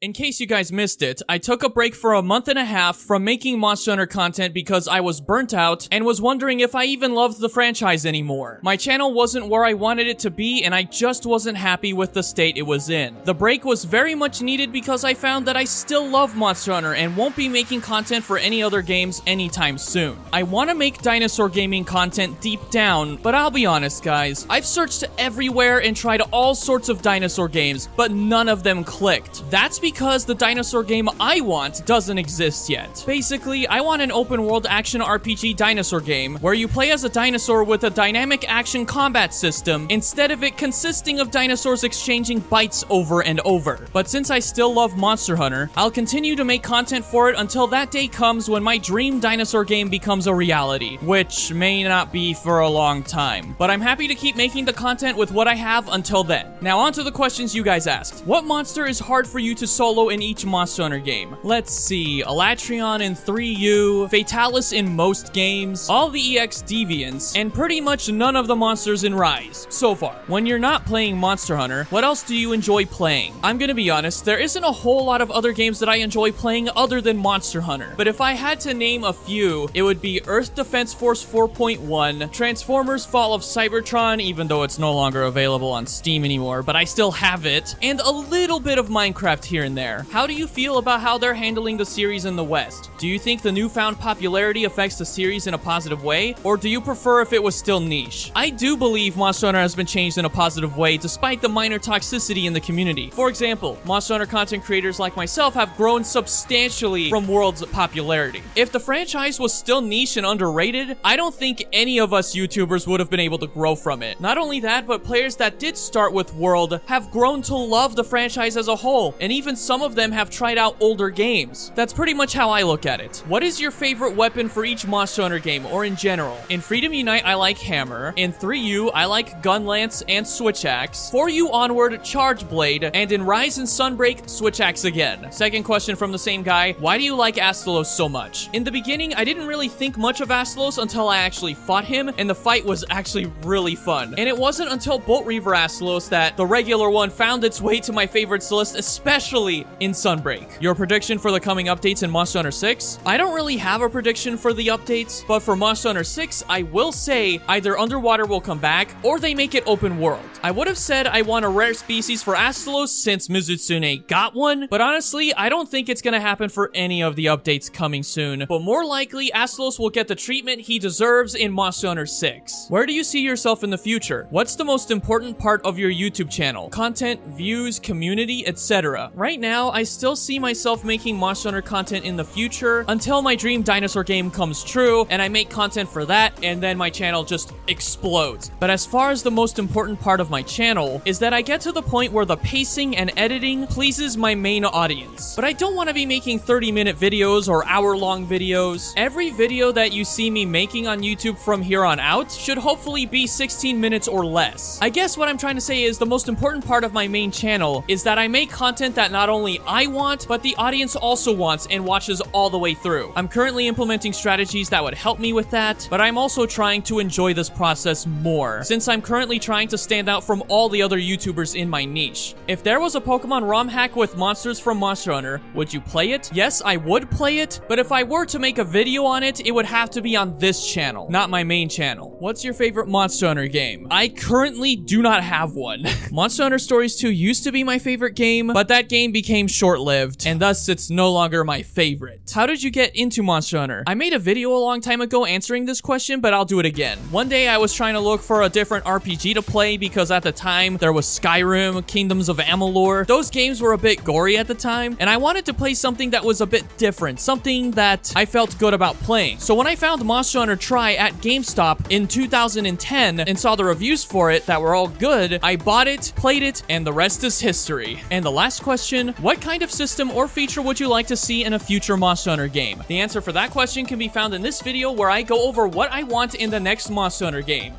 In case you guys missed it, I took a break for a month and a half from making Monster Hunter content because I was burnt out and was wondering if I even loved the franchise anymore. My channel wasn't where I wanted it to be and I just wasn't happy with the state it was in. The break was very much needed because I found that I still love Monster Hunter and won't be making content for any other games anytime soon. I want to make dinosaur gaming content deep down, but I'll be honest guys, I've searched everywhere and tried all sorts of dinosaur games, but none of them clicked. That's because the dinosaur game I want doesn't exist yet. Basically, I want an open world action RPG dinosaur game where you play as a dinosaur with a dynamic action combat system instead of it consisting of dinosaurs exchanging bites over and over. But since I still love Monster Hunter, I'll continue to make content for it until that day comes when my dream dinosaur game becomes a reality, which may not be for a long time. But I'm happy to keep making the content with what I have until then. Now on to the questions you guys asked. What monster is hard for you to solo in each Monster Hunter game? Let's see, Elatrion in 3U, Fatalis in most games, all the EX Deviants, and pretty much none of the monsters in Rise, so far. When you're not playing Monster Hunter, what else do you enjoy playing? I'm gonna be honest, there isn't a whole lot of other games that I enjoy playing other than Monster Hunter, but if I had to name a few, it would be Earth Defense Force 4.1, Transformers Fall of Cybertron, even though it's no longer available on Steam anymore, but I still have it, and a little bit of Minecraft here and there. How do you feel about how they're handling the series in the West? Do you think the newfound popularity affects the series in a positive way, or do you prefer if it was still niche? I do believe Monster Hunter has been changed in a positive way despite the minor toxicity in the community. For example, Monster Hunter content creators like myself have grown substantially from World's popularity. If the franchise was still niche and underrated, I don't think any of us YouTubers would have been able to grow from it. Not only that, but players that did start with World have grown to love the franchise as a whole, and even some of them have tried out older games. That's pretty much how I look at it. What is your favorite weapon for each Monster Hunter game, or in general? In Freedom Unite, I like Hammer. In 3U, I like Gun Lance and Switch Axe. 4U onward, Charge Blade. And in Rise and Sunbreak, Switch Axe again. Second question from the same guy, why do you like Astolos so much? In the beginning, I didn't really think much of Astolos until I actually fought him, and the fight was actually really fun. And it wasn't until Bolt Reaver Astolos that the regular one found its way to my favorites list, especially in Sunbreak. Your prediction for the coming updates in Monster Hunter 6? I don't really have a prediction for the updates, but for Monster Hunter 6, I will say either Underwater will come back, or they make it open world. I would have said I want a rare species for Astolos since Mizutsune got one, but honestly, I don't think it's gonna happen for any of the updates coming soon, but more likely, Astolos will get the treatment he deserves in Monster Hunter 6. Where do you see yourself in the future? What's the most important part of your YouTube channel? Content, views, community, etc. Right now, I still see myself making Monster Hunter content in the future until my dream dinosaur game comes true, and I make content for that, and then my channel just explodes. But as far as the most important part of my channel is that I get to the point where the pacing and editing pleases my main audience. But I don't want to be making 30-minute videos or hour-long videos. Every video that you see me making on YouTube from here on out should hopefully be 16 minutes or less. I guess what I'm trying to say is the most important part of my main channel is that I make content that not only I want, but the audience also wants and watches all the way through. I'm currently implementing strategies that would help me with that, but I'm also trying to enjoy this process more, since I'm currently trying to stand out from all the other YouTubers in my niche. If there was a Pokemon ROM hack with monsters from Monster Hunter, would you play it? Yes, I would play it, but if I were to make a video on it, it would have to be on this channel, not my main channel. What's your favorite Monster Hunter game? I currently do not have one. Monster Hunter Stories 2 used to be my favorite game, but that game became short-lived, and thus it's no longer my favorite. How did you get into Monster Hunter? I made a video a long time ago answering this question, but I'll do it again. One day I was trying to look for a different RPG to play because at the time there was Skyrim, Kingdoms of Amalur. Those games were a bit gory at the time, and I wanted to play something that was a bit different, something that I felt good about playing. So when I found Monster Hunter Tri at GameStop in 2010 and saw the reviews for it that were all good, I bought it, played it, and the rest is history. And the last question, what kind of system or feature would you like to see in a future Monster Hunter game? The answer for that question can be found in this video where I go over what I want in the next Monster Hunter game.